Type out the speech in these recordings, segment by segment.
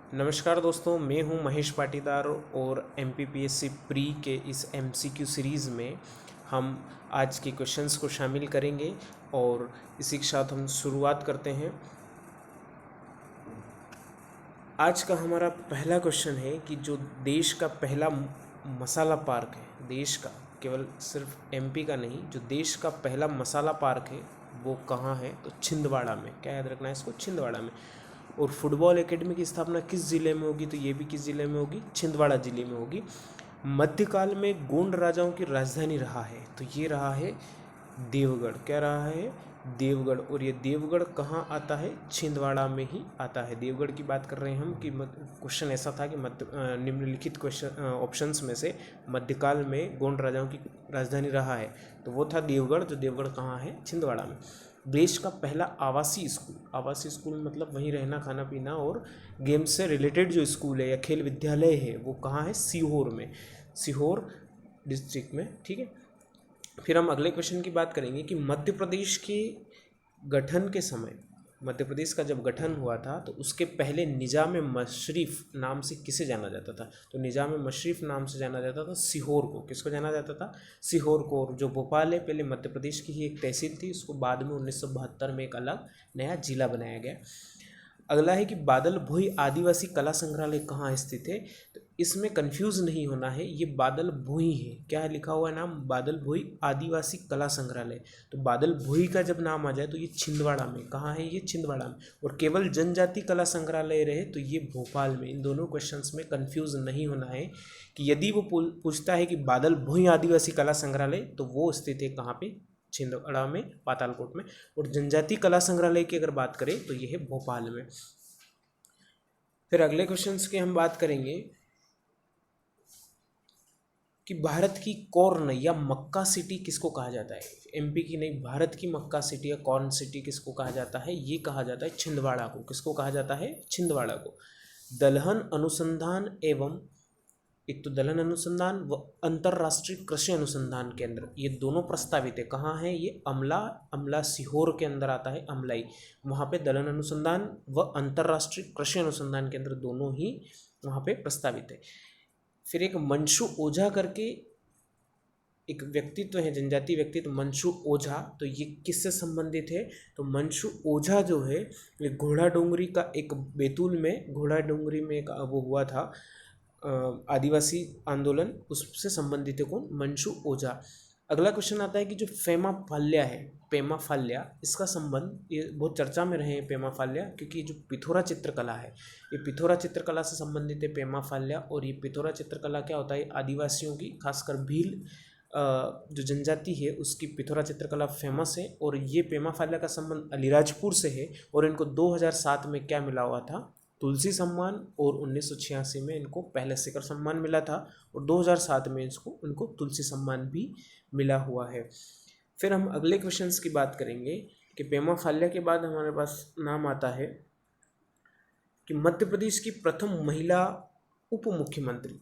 नमस्कार दोस्तों, मैं हूं महेश पाटीदार और एमपीपीएससी प्री के इस एमसीक्यू सीरीज़ में हम आज के क्वेश्चंस को शामिल करेंगे और इसी के साथ हम शुरुआत करते हैं। आज का हमारा पहला क्वेश्चन है कि जो देश का पहला मसाला पार्क है, देश का, केवल सिर्फ एमपी का नहीं, जो देश का पहला मसाला पार्क है वो कहाँ है? तो छिंदवाड़ा में। क्या याद रखना है इसको? छिंदवाड़ा में। और फुटबॉल एकेडमी की स्थापना किस ज़िले में होगी? तो ये भी किस ज़िले में होगी? छिंदवाड़ा ज़िले में होगी। मध्यकाल में गोंड राजाओं की राजधानी रहा है, तो ये रहा है देवगढ़। क्या रहा है? देवगढ़। और ये देवगढ़ कहाँ आता है? छिंदवाड़ा में ही आता है। देवगढ़ की बात कर रहे हैं हम कि क्वेश्चन ऐसा था कि निम्नलिखित क्वेश्चन ऑप्शंस में से मध्यकाल में गोंड राजाओं की राजधानी रहा है, तो वो था देवगढ़। जो देवगढ़ कहाँ है? छिंदवाड़ा में। देश का पहला आवासीय स्कूल, आवासीय स्कूल मतलब वहीं रहना, खाना पीना और गेम्स से रिलेटेड जो स्कूल है या खेल विद्यालय है वो कहाँ है? सीहोर में, सीहोर डिस्ट्रिक्ट में। ठीक है। फिर हम अगले क्वेश्चन की बात करेंगे कि मध्य प्रदेश के गठन के समय, मध्य प्रदेश का जब गठन हुआ था तो उसके पहले निजाम मशरिफ नाम से किसे जाना जाता था? तो निजाम मशरिफ नाम से जाना जाता था सीहोर को। किसको जाना जाता था? सीहोर को। और जो भोपाल है, पहले मध्य प्रदेश की ही एक तहसील थी, उसको बाद में 1972 में एक अलग नया जिला बनाया गया। अगला है कि बादल भोई आदिवासी कला संग्रहालय कहाँ स्थित है? तो इसमें कंफ्यूज नहीं होना है, ये बादल भोई है। क्या है लिखा हुआ है नाम? बादल भोई आदिवासी कला संग्रहालय। तो बादल भोई का जब नाम आ जाए तो ये छिंदवाड़ा में। कहाँ है ये? छिंदवाड़ा में। और केवल जनजाति कला संग्रहालय रहे तो ये भोपाल में। इन दोनों क्वेश्चंस में कंफ्यूज नहीं होना है कि यदि वो पूछता है कि बादल भोई आदिवासी कला संग्रहालय, तो वो स्थित है कहाँ पे? छिंदवाड़ा में, पातालकोट में। और जनजाति कला संग्रहालय की अगर बात करें तो ये है भोपाल में। फिर अगले क्वेश्चंस की हम बात करेंगे कि भारत की कॉर्न या मक्का सिटी किसको कहा जाता है? एमपी की नहीं, भारत की मक्का सिटी या कॉर्न सिटी किसको कहा जाता है? ये कहा जाता है छिंदवाड़ा को। किसको कहा जाता है? छिंदवाड़ा को। दलहन अनुसंधान एवं, एक तो दलहन अनुसंधान व अंतर्राष्ट्रीय कृषि अनुसंधान केंद्र, ये दोनों प्रस्तावित है। कहाँ है ये? अमला सीहोर के अंदर आता है, अमलाई। वहाँ पे दलहन अनुसंधान व अंतर्राष्ट्रीय कृषि अनुसंधान केंद्र दोनों ही वहाँ पे प्रस्तावित है। फिर एक मंशु ओझा करके एक व्यक्तित्व है, जनजातीय व्यक्तित्व, मंशु ओझा। तो ये किससे संबंधित है? तो मंशु ओझा जो है ये घोड़ा डोंगरी का एक, बैतूल में घोड़ा डोंगरी में एक वो हुआ था आदिवासी आंदोलन, उससे संबंधित है कौन? मंशु ओझा। अगला क्वेश्चन आता है कि जो पेमा फाल्या है, पेमा फाल्या, इसका संबंध, ये बहुत चर्चा में रहे हैं पेमा फाल्या, क्योंकि जो पिथौरा चित्रकला है, ये पिथौरा चित्रकला से संबंधित है पेमा फाल्या। और ये पिथौरा चित्रकला क्या होता है? आदिवासियों की, खासकर भील जो जनजाति है उसकी पिथौरा चित्रकला फेमस है। और ये पेमा फाल्या का संबंध अलीराजपुर से है। और इनको 2007 में क्या मिला हुआ था? तुलसी सम्मान। और 1986 में इनको पहले शिखर सम्मान मिला था। और 2007 में उनको तुलसी सम्मान भी मिला हुआ है। फिर हम अगले क्वेश्चंस की बात करेंगे कि पेमा फाल्या के बाद हमारे पास नाम आता है कि मध्य प्रदेश की प्रथम महिला उप मुख्यमंत्री,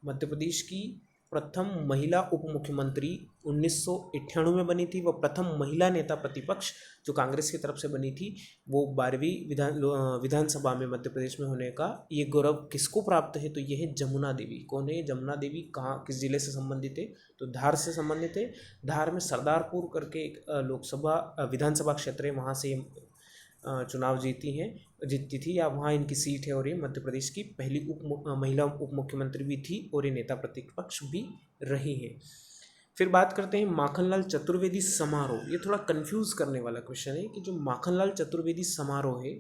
मध्य प्रदेश की प्रथम महिला उप मुख्यमंत्री 1998 में बनी थी। वह प्रथम महिला नेता प्रतिपक्ष जो कांग्रेस की तरफ से बनी थी, वो 12वीं विधानसभा में मध्य प्रदेश में होने का ये गौरव किसको प्राप्त है? तो ये है जमुना देवी। कौन है जमुना देवी? कहाँ, किस जिले से संबंधित है? तो धार से संबंधित है। धार में सरदारपुर करके एक लोकसभा विधानसभा क्षेत्र है, वहाँ से चुनाव जीतती थी, या वहाँ इनकी सीट है। और ये मध्य प्रदेश की पहली महिला उप मुख्यमंत्री भी थी और ये नेता प्रतिपक्ष भी रही है। फिर बात करते हैं माखनलाल चतुर्वेदी समारोह। ये थोड़ा कंफ्यूज करने वाला क्वेश्चन है कि जो माखनलाल चतुर्वेदी समारोह है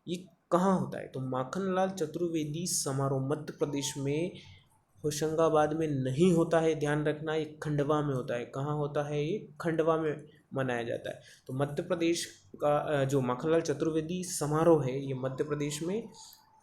ये कहाँ होता है? तो माखनलाल चतुर्वेदी समारोह मध्य प्रदेश में होशंगाबाद में नहीं होता है, ध्यान रखना। ये खंडवा में होता है। कहाँ होता है? ये खंडवा में मनाया जाता है। तो मध्य प्रदेश का जो माखनलाल चतुर्वेदी समारोह है ये मध्य प्रदेश में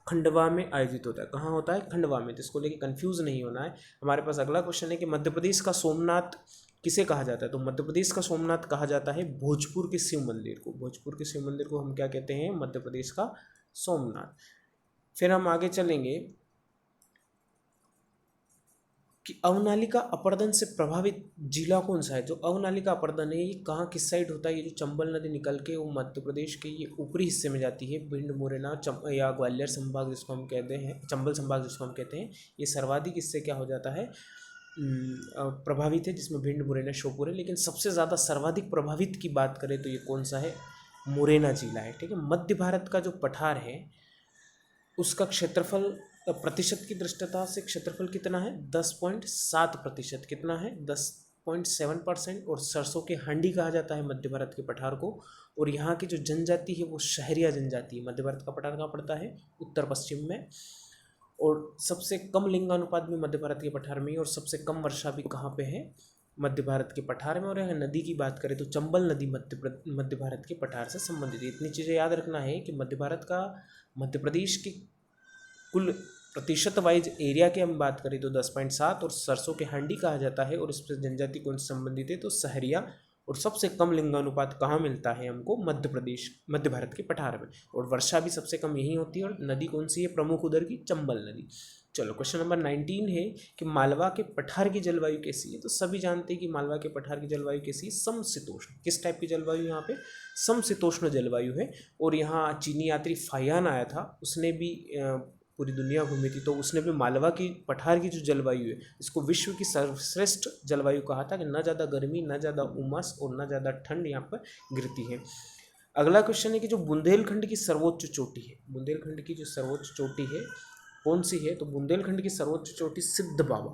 खंडवा में आयोजित होता है। कहाँ होता है? खंडवा में। तो इसको लेके कंफ्यूज नहीं होना है। हमारे पास अगला क्वेश्चन है कि मध्य प्रदेश का सोमनाथ किसे कहा जाता है? तो मध्य प्रदेश का सोमनाथ कहा जाता है भोजपुर के शिव मंदिर को। भोजपुर के शिव मंदिर को हम क्या कहते हैं? मध्य प्रदेश का सोमनाथ। फिर हम आगे चलेंगे कि अवनालिका अपरदन से प्रभावित जिला कौन सा है। जो अवनालिका अपरदन है ये कहाँ किस साइड होता है, ये जो चंबल नदी निकल के वो मध्य प्रदेश के ये ऊपरी हिस्से में जाती है, भिंड मुरैना या ग्वालियर संभाग जिसको हम कहते हैं, चंबल संभाग जिसको हम कहते हैं, ये सर्वाधिक इससे क्या हो जाता है प्रभावित है, जिसमें भिंड मुरैना श्योपुर है। लेकिन सबसे ज़्यादा सर्वाधिक प्रभावित की बात करें तो ये कौन सा है, मुरैना जिला है। ठीक है, मध्य भारत का जो पठार है उसका क्षेत्रफल प्रतिशत की दृष्टता से क्षेत्रफल कितना है, 10.7%। कितना है, 10.7%। और सरसों के हांडी कहा जाता है मध्य भारत के पठार को। और यहाँ की जो जनजाति है वो शहरिया जनजाति है। मध्य भारत का पठार कहाँ पड़ता है, उत्तर पश्चिम में। और सबसे कम लिंगानुपात भी मध्य भारत के पठार में ही, और सबसे कम वर्षा भी कहाँ पे है, मध्य भारत के पठार में। और यहाँ नदी की बात करें तो चंबल नदी मध्य भारत के पठार से संबंधित है। इतनी चीज़ें याद रखना है कि मध्य प्रदेश की कुल प्रतिशत वाइज एरिया की हम बात करें तो 10.7, और सरसों के हांडी कहा जाता है। और इस पर जनजाति कौन से संबंधित है, तो सहरिया। और सबसे कम लिंगानुपात कहाँ मिलता है हमको, मध्य भारत के पठार में। और वर्षा भी सबसे कम यही होती है। और नदी कौन सी है प्रमुख उधर की, चंबल नदी। चलो क्वेश्चन नंबर 19 है कि मालवा के पठार की जलवायु कैसी है। तो सभी जानते हैं कि मालवा के पठार की जलवायु कैसी है, समशीतोष्ण। किस टाइप की जलवायु यहाँ पे, समशीतोष्ण जलवायु है। और यहाँ चीनी यात्री फायान आया था, उसने भी पूरी दुनिया घूमी थी, तो उसने भी मालवा की पठार की जो जलवायु है इसको विश्व की सर्वश्रेष्ठ जलवायु कहा था, कि न ज़्यादा गर्मी, न ज़्यादा उमस और न ज़्यादा ठंड यहाँ पर गिरती है। अगला क्वेश्चन है कि जो बुंदेलखंड की सर्वोच्च चोटी है, बुंदेलखंड की जो सर्वोच्च चोटी है कौन सी है, तो बुंदेलखंड की सर्वोच्च चोटी सिद्ध बाबा।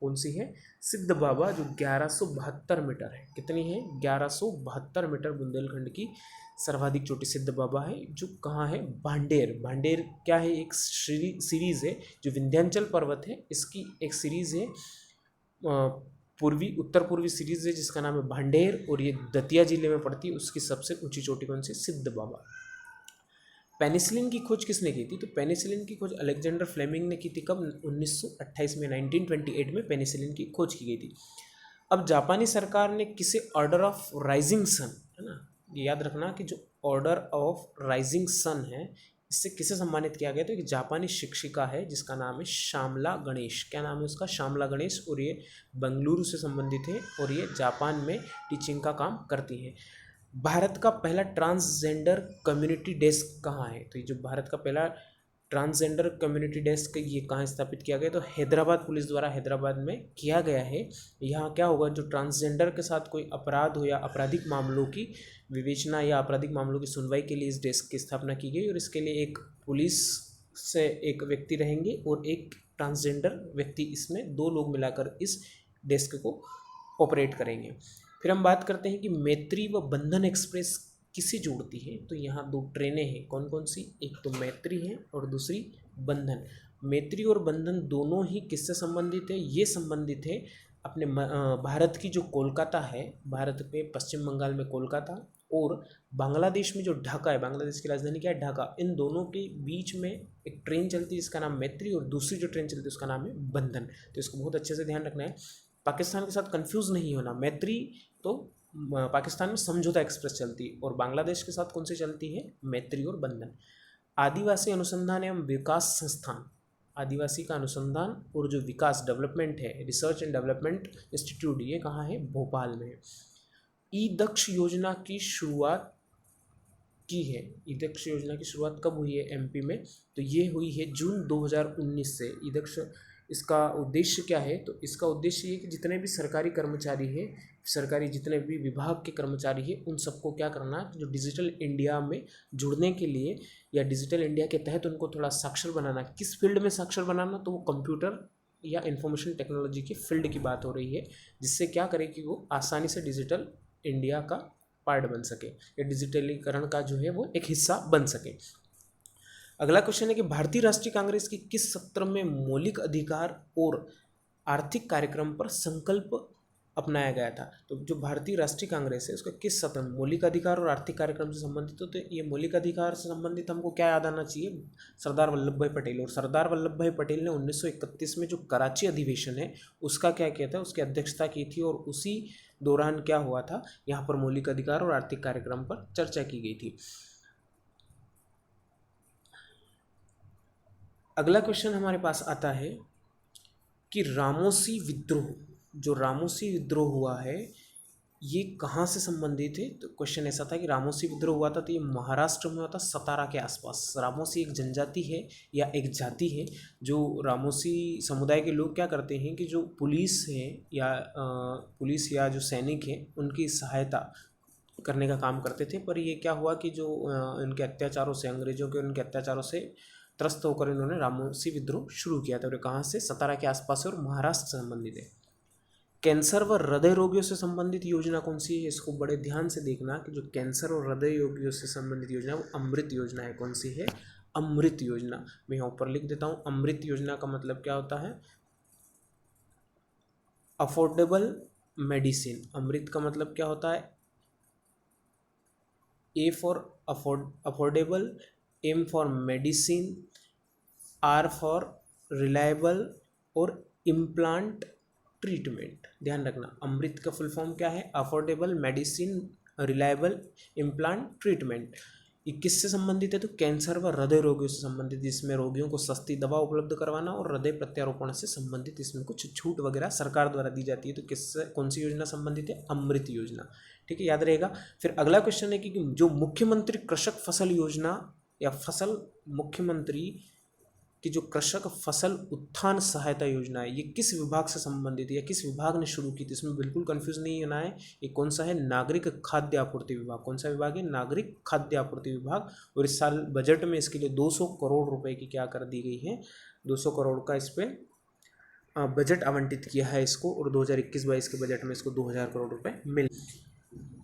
कौन सी है, सिद्ध बाबा, जो 1172 मीटर है। कितनी है, 1172 मीटर बुंदेलखंड की सर्वाधिक चोटी सिद्ध बाबा है, जो कहाँ है, भांडेर। भांडेर क्या है, एक सीरीज़ है जो विंध्याचल पर्वत है, इसकी एक सीरीज़ है, उत्तर पूर्वी सीरीज़ है जिसका नाम है भांडेर। और ये दतिया जिले में पड़ती है। उसकी सबसे ऊंची चोटी कौन सी, सिद्ध बाबा। पेनिसिलिन की खोज किसने की थी, तो पेनिसिलिन की खोज अलेक्जेंडर फ्लेमिंग ने की थी। कब, 1928 में, 1928 में पेनिसिलिन की खोज की गई थी। अब जापानी सरकार ने किसे ऑर्डर ऑफ राइजिंग सन, है ना, ये याद रखना कि जो ऑर्डर ऑफ राइजिंग सन है इससे किसे सम्मानित किया गया, तो एक जापानी शिक्षिका है जिसका नाम है श्यामला गणेश। क्या नाम है उसका, श्यामला गणेश। और ये बेंगलुरु से संबंधित है और ये जापान में टीचिंग का काम करती है। भारत का पहला ट्रांसजेंडर कम्युनिटी डेस्क कहाँ है, तो ये जो भारत का पहला ट्रांसजेंडर कम्युनिटी डेस्क ये कहाँ स्थापित किया गया, तो हैदराबाद पुलिस द्वारा हैदराबाद में किया गया है। यहाँ क्या होगा, जो ट्रांसजेंडर के साथ कोई अपराध हो या आपराधिक मामलों की विवेचना या आपराधिक मामलों की सुनवाई के लिए इस डेस्क की स्थापना की गई। और इसके लिए एक पुलिस से एक व्यक्ति रहेंगे और एक ट्रांसजेंडर व्यक्ति, इसमें 2 लोग मिलाकर इस डेस्क को ऑपरेट करेंगे। फिर हम बात करते हैं कि मैत्री व बंधन एक्सप्रेस किसे जोड़ती है, तो यहाँ 2 ट्रेनें हैं। कौन कौन सी, एक तो मैत्री है और दूसरी बंधन। मैत्री और बंधन दोनों ही किससे संबंधित है, ये संबंधित है अपने भारत की जो कोलकाता है, भारत में पश्चिम बंगाल में कोलकाता, और बांग्लादेश में जो ढाका है, बांग्लादेश की राजधानी क्या है, ढाका। इन दोनों के बीच में एक ट्रेन चलती है जिसका नाम मैत्री, और दूसरी जो ट्रेन चलती है उसका नाम है बंधन। तो इसको बहुत अच्छे से ध्यान रखना है, पाकिस्तान के साथ कंफ्यूज नहीं होना। मैत्री तो पाकिस्तान में समझौता एक्सप्रेस चलती है, और बांग्लादेश के साथ कौन सी चलती है, मैत्री और बंधन। आदिवासी अनुसंधान एवं विकास संस्थान, आदिवासी का अनुसंधान और जो विकास डेवलपमेंट है, रिसर्च एंड डेवलपमेंट इंस्टीट्यूट, ये कहाँ है, भोपाल में है। ई दक्ष योजना की शुरुआत की है, ई दक्ष योजना की शुरुआत कब हुई है एमपी में, तो ये हुई है जून 2019 से। ई दक्ष, इसका उद्देश्य क्या है, तो इसका उद्देश्य ये कि जितने भी सरकारी कर्मचारी है, सरकारी जितने भी विभाग के कर्मचारी हैं, उन सबको क्या करना, जो डिजिटल इंडिया में जुड़ने के लिए या डिजिटल इंडिया के तहत उनको थोड़ा साक्षर बनाना। किस फील्ड में साक्षर बनाना, तो वो कंप्यूटर या इंफॉर्मेशन टेक्नोलॉजी की फील्ड की बात हो रही है, जिससे क्या करे कि वो आसानी से डिजिटल इंडिया का पार्ट बन सके या डिजिटलीकरण का जो है वो एक हिस्सा बन सके। अगला क्वेश्चन है कि भारतीय राष्ट्रीय कांग्रेस की किस सत्र में मौलिक अधिकार और आर्थिक कार्यक्रम पर संकल्प अपनाया गया था, तो जो भारतीय राष्ट्रीय कांग्रेस है उसका किस सत्र में मौलिक अधिकार और आर्थिक कार्यक्रम से संबंधित हो, तो ये मौलिक अधिकार से संबंधित हमको क्या याद आना चाहिए, सरदार वल्लभ भाई पटेल। और सरदार वल्लभ भाई पटेल ने 1931 में जो कराची अधिवेशन है उसका क्या किया था, उसकी अध्यक्षता की थी, और उसी दौरान क्या हुआ था, यहाँ पर मौलिक अधिकार और आर्थिक कार्यक्रम पर चर्चा की गई थी। अगला क्वेश्चन हमारे पास आता है कि रामोसी विद्रोह, जो रामोसी विद्रोह हुआ है ये कहाँ से संबंधित है। तो क्वेश्चन ऐसा था कि रामोसी विद्रोह हुआ था तो ये महाराष्ट्र में हुआ था, सतारा के आसपास। रामोसी एक जनजाति है या एक जाति है जो रामोसी समुदाय के लोग क्या करते हैं कि जो पुलिस है या पुलिस या जो सैनिक है उनकी सहायता करने का काम करते थे। पर ये क्या हुआ कि जो इनके अत्याचारों से, अंग्रेजों के उनके अत्याचारों से त्रस्त होकर इन्होंने रामोसी विद्रोह शुरू किया था। और कहाँ से, सतारा के आसपास से और महाराष्ट्र से संबंधित है। कैंसर व हृदय रोगियों से संबंधित योजना कौन सी है, इसको बड़े ध्यान से देखना कि जो कैंसर और हृदय रोगियों से संबंधित योजना है वो अमृत योजना है। कौन सी है, अमृत योजना। मैं यहाँ ऊपर लिख देता हूँ। अमृत योजना का मतलब क्या होता है, अफोर्डेबल मेडिसिन। अमृत का मतलब क्या होता है, A for affordable, M for medicine, R for reliable और इम्प्लांट ट्रीटमेंट। ध्यान रखना, अमृत का फुल फॉर्म क्या है, affordable medicine, reliable, implant treatment. ये किससे संबंधित है, तो कैंसर व हृदय रोगियों से संबंधित, जिसमें रोगियों को सस्ती दवा उपलब्ध करवाना और हृदय प्रत्यारोपण से संबंधित इसमें कुछ छूट वगैरह सरकार द्वारा दी जाती है। तो किससे, कौन सी योजना संबंधित है, अमृत योजना। ठीक है, याद रहेगा। फिर अगला क्वेश्चन है कि जो मुख्यमंत्री कृषक फसल योजना या फसल मुख्यमंत्री कि जो कृषक फसल उत्थान सहायता योजना है ये किस विभाग से संबंधित है या किस विभाग ने शुरू की थी, इसमें बिल्कुल कंफ्यूज नहीं होना है। ये कौन सा है, नागरिक खाद्य आपूर्ति विभाग। कौन सा विभाग है, नागरिक खाद्य आपूर्ति विभाग। और इस साल बजट में इसके लिए 200 करोड़ रुपए की क्या कर दी गई है, 200 करोड़ का इस पर बजट आवंटित किया है इसको। और 2021-22 के बजट में इसको 2000 करोड़ रुपए मिल।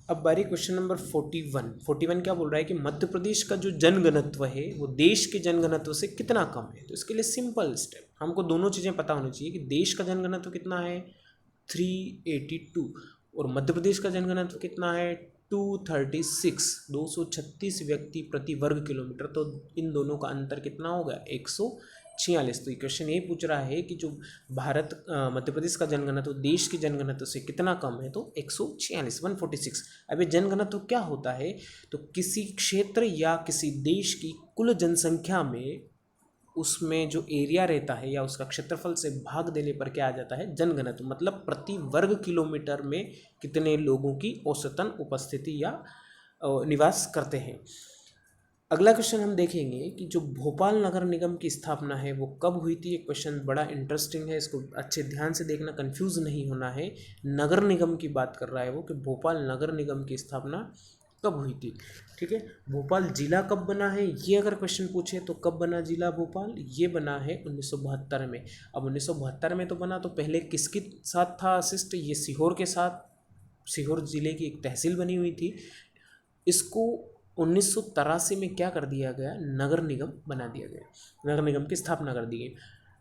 अब बारी क्वेश्चन नंबर 41 क्या बोल रहा है कि मध्य प्रदेश का जो जनघनत्व है वो देश के जनघनत्व से कितना कम है। तो इसके लिए सिंपल स्टेप, हमको दोनों चीज़ें पता होनी चाहिए कि देश का जनघनत्व कितना है 382 और मध्य प्रदेश का जनघनत्व कितना है 236, 236 व्यक्ति प्रति वर्ग किलोमीटर। तो इन दोनों का अंतर कितना होगा 146। तो क्वेश्चन ये पूछ रहा है कि जो भारत मध्य प्रदेश का जनघनत्व देश के जनघनत्व से कितना कम है, तो 146, 146। अब ये जनघनत्व क्या होता है, तो किसी क्षेत्र या किसी देश की कुल जनसंख्या में उसमें जो एरिया रहता है या उसका क्षेत्रफल से भाग देने पर क्या आ जाता है, जनघनत्व। मतलब प्रति वर्ग किलोमीटर में कितने लोगों की औसतन उपस्थिति या निवास करते हैं। अगला क्वेश्चन हम देखेंगे कि जो भोपाल नगर निगम की स्थापना है वो कब हुई थी। ये क्वेश्चन बड़ा इंटरेस्टिंग है, इसको अच्छे ध्यान से देखना, कंफ्यूज नहीं होना है। नगर निगम की बात कर रहा है वो कि भोपाल नगर निगम की स्थापना कब हुई थी। ठीक है, भोपाल जिला कब बना है, ये अगर क्वेश्चन पूछे तो कब बना जिला भोपाल, ये बना है 1972 में। अब 1972 में तो बना, तो पहले किसके साथ था असिस्ट, ये सीहोर के साथ, सीहोर जिले की एक तहसील बनी हुई थी। इसको 1983 में क्या कर दिया गया, नगर निगम बना दिया गया, नगर निगम की स्थापना कर दी गई।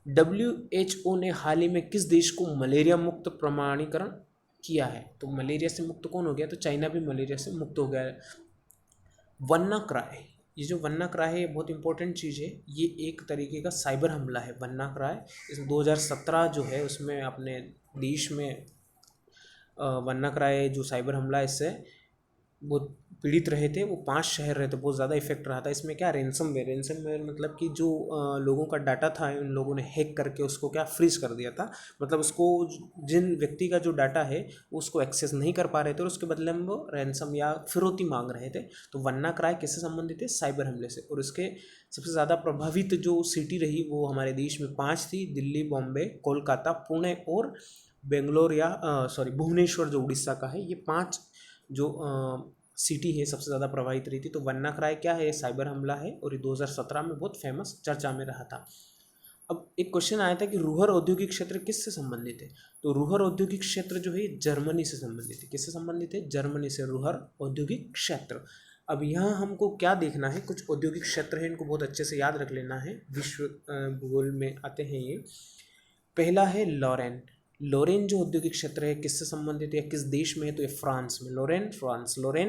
WHO ने हाल ही में किस देश को मलेरिया मुक्त प्रमाणीकरण किया है, तो मलेरिया से मुक्त कौन हो गया, तो चाइना भी मलेरिया से मुक्त हो गया है। WannaCry, ये जो WannaCry है ये बहुत इंपॉर्टेंट चीज़ है, ये एक तरीके का साइबर हमला है WannaCry। इस 2017 जो है उसमें अपने देश में WannaCry जो साइबर हमला, इससे बहुत पीड़ित रहे थे, वो 5 शहर रहे थे, बहुत ज़्यादा इफेक्ट रहा था। इसमें क्या, रेंसमवेयर मतलब कि जो लोगों का डाटा था उन लोगों ने हैक करके उसको क्या फ्रीज कर दिया था। मतलब उसको जिन व्यक्ति का जो डाटा है उसको एक्सेस नहीं कर पा रहे थे और उसके बदले में वो रैंसम या फिरौती मांग रहे थे। तो WannaCry किससे संबंधित है, साइबर हमले से। और इसके सबसे ज़्यादा प्रभावित जो सिटी रही वो हमारे देश में 5 थी, दिल्ली, बॉम्बे, कोलकाता, पुणे और बेंगलोर या भुवनेश्वर जो उड़ीसा का है। ये 5 जो सिटी है सबसे ज़्यादा प्रभावित रही थी। तो WannaCry क्या है, साइबर हमला है और ये 2017 में बहुत फेमस चर्चा में रहा था। अब एक क्वेश्चन आया था कि रूहर औद्योगिक क्षेत्र किससे संबंधित है, तो रूहर औद्योगिक क्षेत्र जो है जर्मनी से संबंधित है। किससे संबंधित है, जर्मनी से रूहर औद्योगिक क्षेत्र। अब यहाँ हमको क्या देखना है, कुछ औद्योगिक क्षेत्र है, इनको बहुत अच्छे से याद रख लेना है, विश्व भूगोल में आते हैं ये। पहला है लॉरेन। लॉरेन जो औद्योगिक क्षेत्र है किससे संबंधित है, किस देश में है, तो ये फ्रांस में। Lauren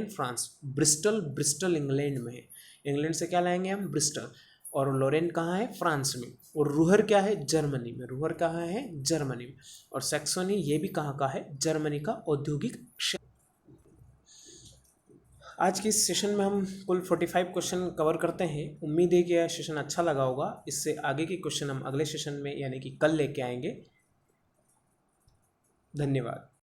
France. ब्रिस्टल इंग्लैंड में है। इंग्लैंड से क्या लाएंगे हम, ब्रिस्टल। और लॉरेन कहाँ है, फ्रांस में। और रूहर क्या है, जर्मनी में। रूहर कहाँ है, जर्मनी में। और सैक्सोनी ये भी कहाँ का है, जर्मनी का औद्योगिक क्षेत्र। आज के इस सेशन में हम कुल 45 क्वेश्चन कवर करते हैं। उम्मीद है कि यह सेशन अच्छा लगा होगा। इससे आगे के क्वेश्चन हम अगले सेशन में यानी कि कल लेके आएंगे। धन्यवाद।